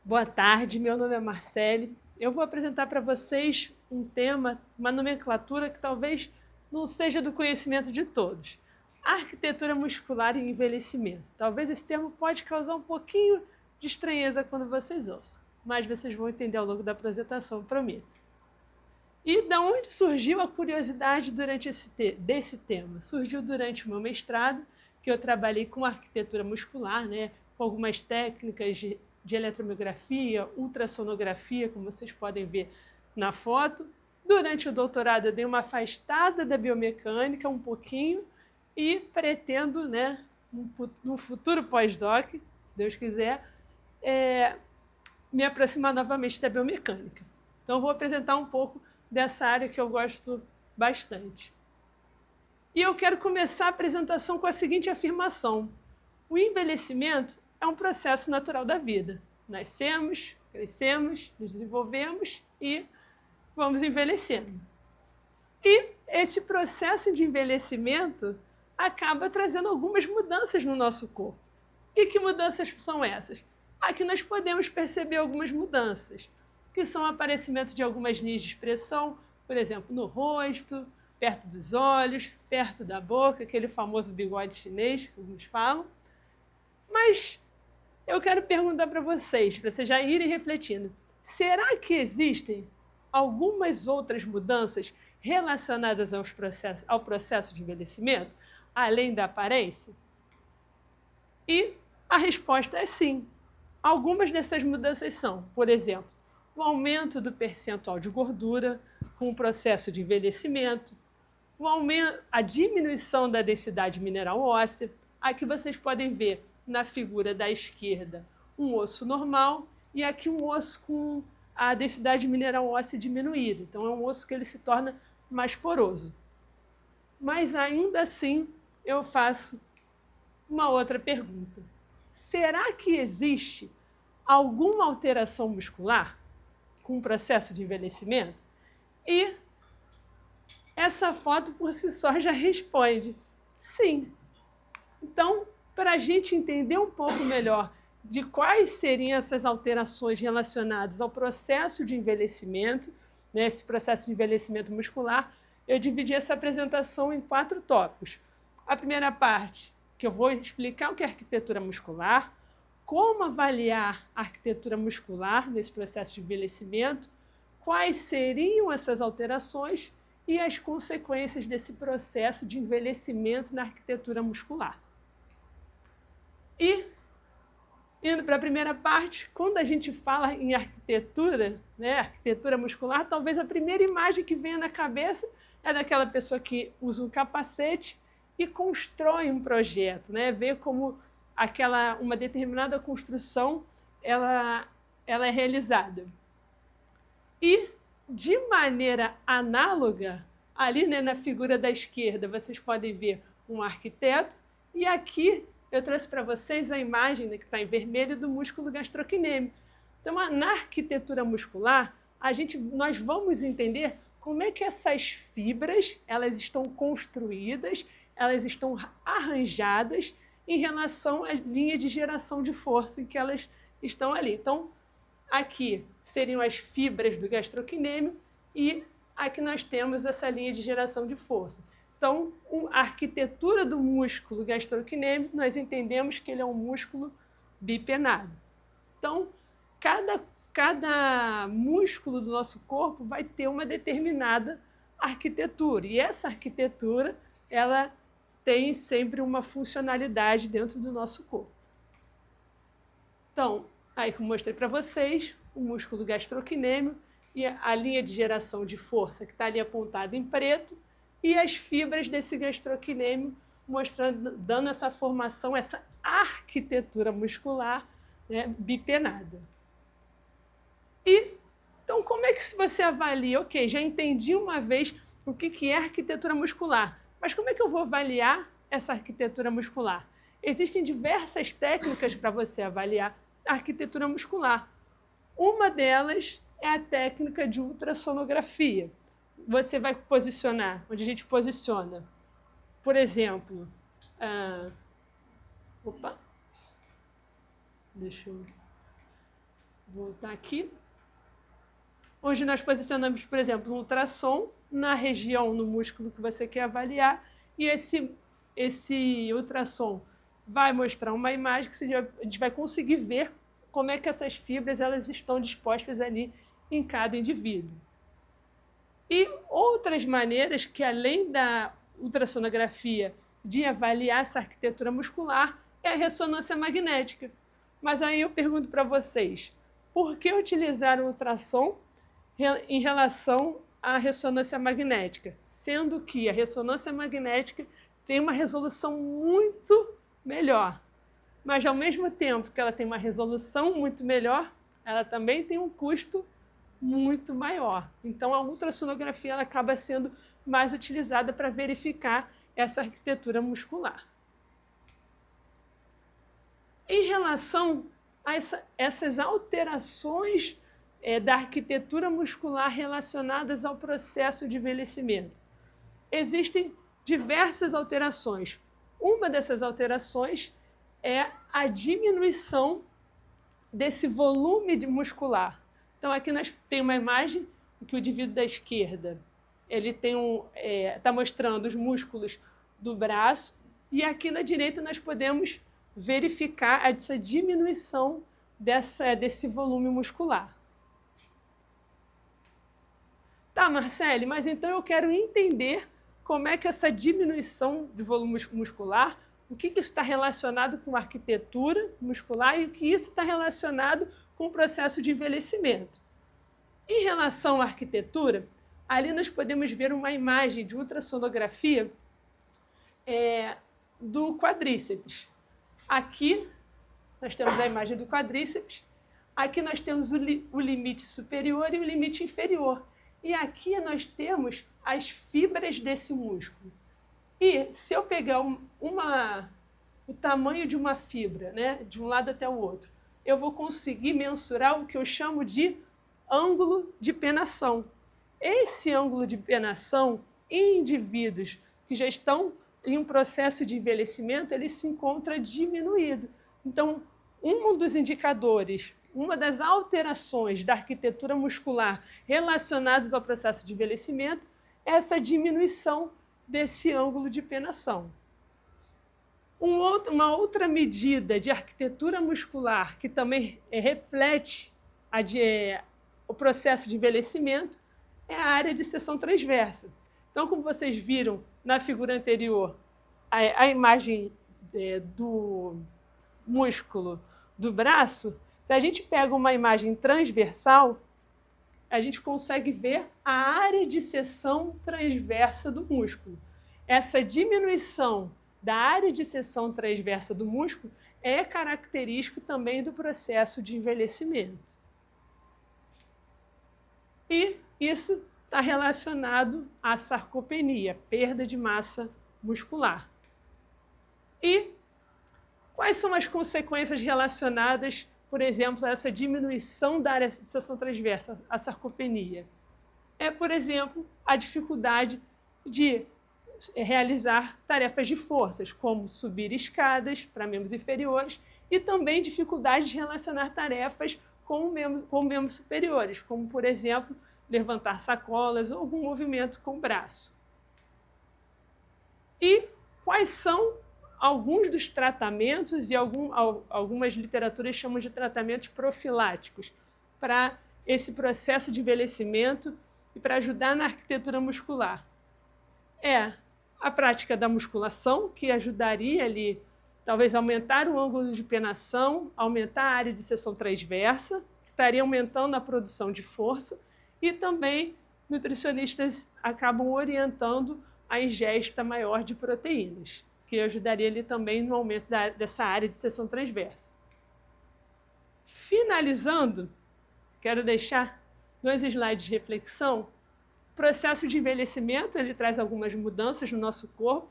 Boa tarde, meu nome é Marcele. Eu vou apresentar para vocês um tema, uma nomenclatura que talvez não seja do conhecimento de todos. Arquitetura muscular e envelhecimento. Talvez esse termo pode causar um pouquinho de estranheza quando vocês ouçam, mas vocês vão entender ao longo da apresentação, prometo. E da onde surgiu a curiosidade desse tema? Surgiu durante o meu mestrado, que eu trabalhei com arquitetura muscular, com algumas técnicas de eletromiografia, ultrassonografia, como vocês podem ver na foto. Durante o doutorado eu dei uma afastada da biomecânica um pouquinho e pretendo, num futuro pós-doc, se Deus quiser, me aproximar novamente da biomecânica. Então vou apresentar um pouco dessa área que eu gosto bastante. E eu quero começar a apresentação com a seguinte afirmação: o envelhecimento é um processo natural da vida. Nascemos, crescemos, nos desenvolvemos e vamos envelhecendo. E esse processo de envelhecimento acaba trazendo algumas mudanças no nosso corpo. E que mudanças são essas? Aqui nós podemos perceber algumas mudanças, que são o aparecimento de algumas linhas de expressão, por exemplo, no rosto, perto dos olhos, perto da boca, aquele famoso bigode chinês, que alguns falam. Mas eu quero perguntar para vocês já irem refletindo, será que existem algumas outras mudanças relacionadas ao processo de envelhecimento, além da aparência? E a resposta é sim. Algumas dessas mudanças são, por exemplo, o aumento do percentual de gordura com o processo de envelhecimento, a diminuição da densidade mineral óssea. Aqui vocês podem ver na figura da esquerda um osso normal e aqui um osso com a densidade mineral óssea diminuída. Então é um osso que ele se torna mais poroso. Mas ainda assim eu faço uma outra pergunta. Será que existe alguma alteração muscular com o processo de envelhecimento? E essa foto por si só já responde sim. Então, para a gente entender um pouco melhor de quais seriam essas alterações relacionadas ao processo de envelhecimento, esse processo de envelhecimento muscular, eu dividi essa apresentação em 4 tópicos. A primeira parte, que eu vou explicar o que é arquitetura muscular, como avaliar a arquitetura muscular nesse processo de envelhecimento, quais seriam essas alterações e as consequências desse processo de envelhecimento na arquitetura muscular. E, indo para a primeira parte, quando a gente fala em arquitetura, arquitetura muscular, talvez a primeira imagem que venha na cabeça é daquela pessoa que usa um capacete e constrói um projeto, vê como uma determinada construção ela é realizada. E, de maneira análoga, ali na figura da esquerda, vocês podem ver um arquiteto, e aqui eu trouxe para vocês a imagem que está em vermelho do músculo gastrocnêmio. Então, na arquitetura muscular, nós vamos entender como é que essas fibras elas estão construídas, elas estão arranjadas em relação à linha de geração de força em que elas estão ali. Então, aqui seriam as fibras do gastrocnêmio e aqui nós temos essa linha de geração de força. Então, a arquitetura do músculo gastrocnêmio, nós entendemos que ele é um músculo bipenado. Então, cada músculo do nosso corpo vai ter uma determinada arquitetura. E essa arquitetura, ela tem sempre uma funcionalidade dentro do nosso corpo. Então, aí que eu mostrei para vocês, o músculo gastrocnêmio e a linha de geração de força que está ali apontada em preto, e as fibras desse gastrocnêmio dando essa formação, essa arquitetura muscular bipenada. E, então, como é que você avalia? Ok, já entendi uma vez o que é arquitetura muscular, mas como é que eu vou avaliar essa arquitetura muscular? Existem diversas técnicas para você avaliar a arquitetura muscular. Uma delas é a técnica de ultrassonografia. Você vai posicionar, onde a gente posiciona, por exemplo, deixa eu Vou voltar aqui. Onde nós posicionamos, por exemplo, um ultrassom na região, no músculo que você quer avaliar, e esse ultrassom vai mostrar uma imagem que a gente vai conseguir ver como é que essas fibras elas estão dispostas ali em cada indivíduo. E outras maneiras que, além da ultrassonografia, de avaliar essa arquitetura muscular, é a ressonância magnética. Mas aí eu pergunto para vocês, por que utilizar o ultrassom em relação à ressonância magnética? Sendo que a ressonância magnética tem uma resolução muito melhor. Mas, ao mesmo tempo que ela tem uma resolução muito melhor, ela também tem um custo muito maior. Então, a ultrassonografia ela acaba sendo mais utilizada para verificar essa arquitetura muscular. Em relação a essas alterações da arquitetura muscular relacionadas ao processo de envelhecimento, existem diversas alterações. Uma dessas alterações é a diminuição desse volume muscular. Então, aqui nós temos uma imagem que o indivíduo da esquerda ele está mostrando os músculos do braço, e aqui na direita nós podemos verificar essa diminuição desse volume muscular. Tá, Marcele, mas então eu quero entender como é que essa diminuição de volume muscular, o que isso está relacionado com a arquitetura muscular e o que isso está relacionado com o processo de envelhecimento. Em relação à arquitetura, ali nós podemos ver uma imagem de ultrassonografia do quadríceps. Aqui nós temos a imagem do quadríceps, aqui nós temos o limite superior e o limite inferior. E aqui nós temos as fibras desse músculo. E se eu pegar o tamanho de uma fibra, né, de um lado até o outro, eu vou conseguir mensurar o que eu chamo de ângulo de penação. Esse ângulo de penação, em indivíduos que já estão em um processo de envelhecimento, ele se encontra diminuído. Então, um dos indicadores, uma das alterações da arquitetura muscular relacionadas ao processo de envelhecimento é essa diminuição desse ângulo de penação. Uma outra medida de arquitetura muscular que também reflete o processo de envelhecimento é a área de seção transversa. Então, como vocês viram na figura anterior, a imagem do músculo do braço, se a gente pega uma imagem transversal, a gente consegue ver a área de seção transversa do músculo. Essa diminuição da área de seção transversa do músculo é característico também do processo de envelhecimento. E isso está relacionado à sarcopenia, perda de massa muscular. E quais são as consequências relacionadas, por exemplo, a essa diminuição da área de seção transversa, a sarcopenia? Por exemplo, a dificuldade de realizar tarefas de forças, como subir escadas para membros inferiores, e também dificuldade de relacionar tarefas com membros superiores, como, por exemplo, levantar sacolas ou algum movimento com o braço. E quais são alguns dos tratamentos e algumas literaturas chamam de tratamentos profiláticos para esse processo de envelhecimento e para ajudar na arquitetura muscular? A prática da musculação, que ajudaria ali, talvez, aumentar o ângulo de penação, aumentar a área de seção transversa, que estaria aumentando a produção de força, e também nutricionistas acabam orientando a ingesta maior de proteínas, que ajudaria ali também no aumento dessa área de seção transversa. Finalizando, quero deixar 2 slides de reflexão. O processo de envelhecimento ele traz algumas mudanças no nosso corpo,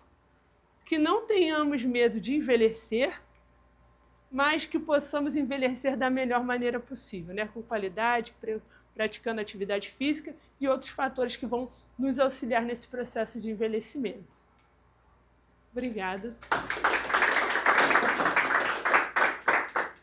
que não tenhamos medo de envelhecer, mas que possamos envelhecer da melhor maneira possível, né? Com qualidade, praticando atividade física e outros fatores que vão nos auxiliar nesse processo de envelhecimento. Obrigada.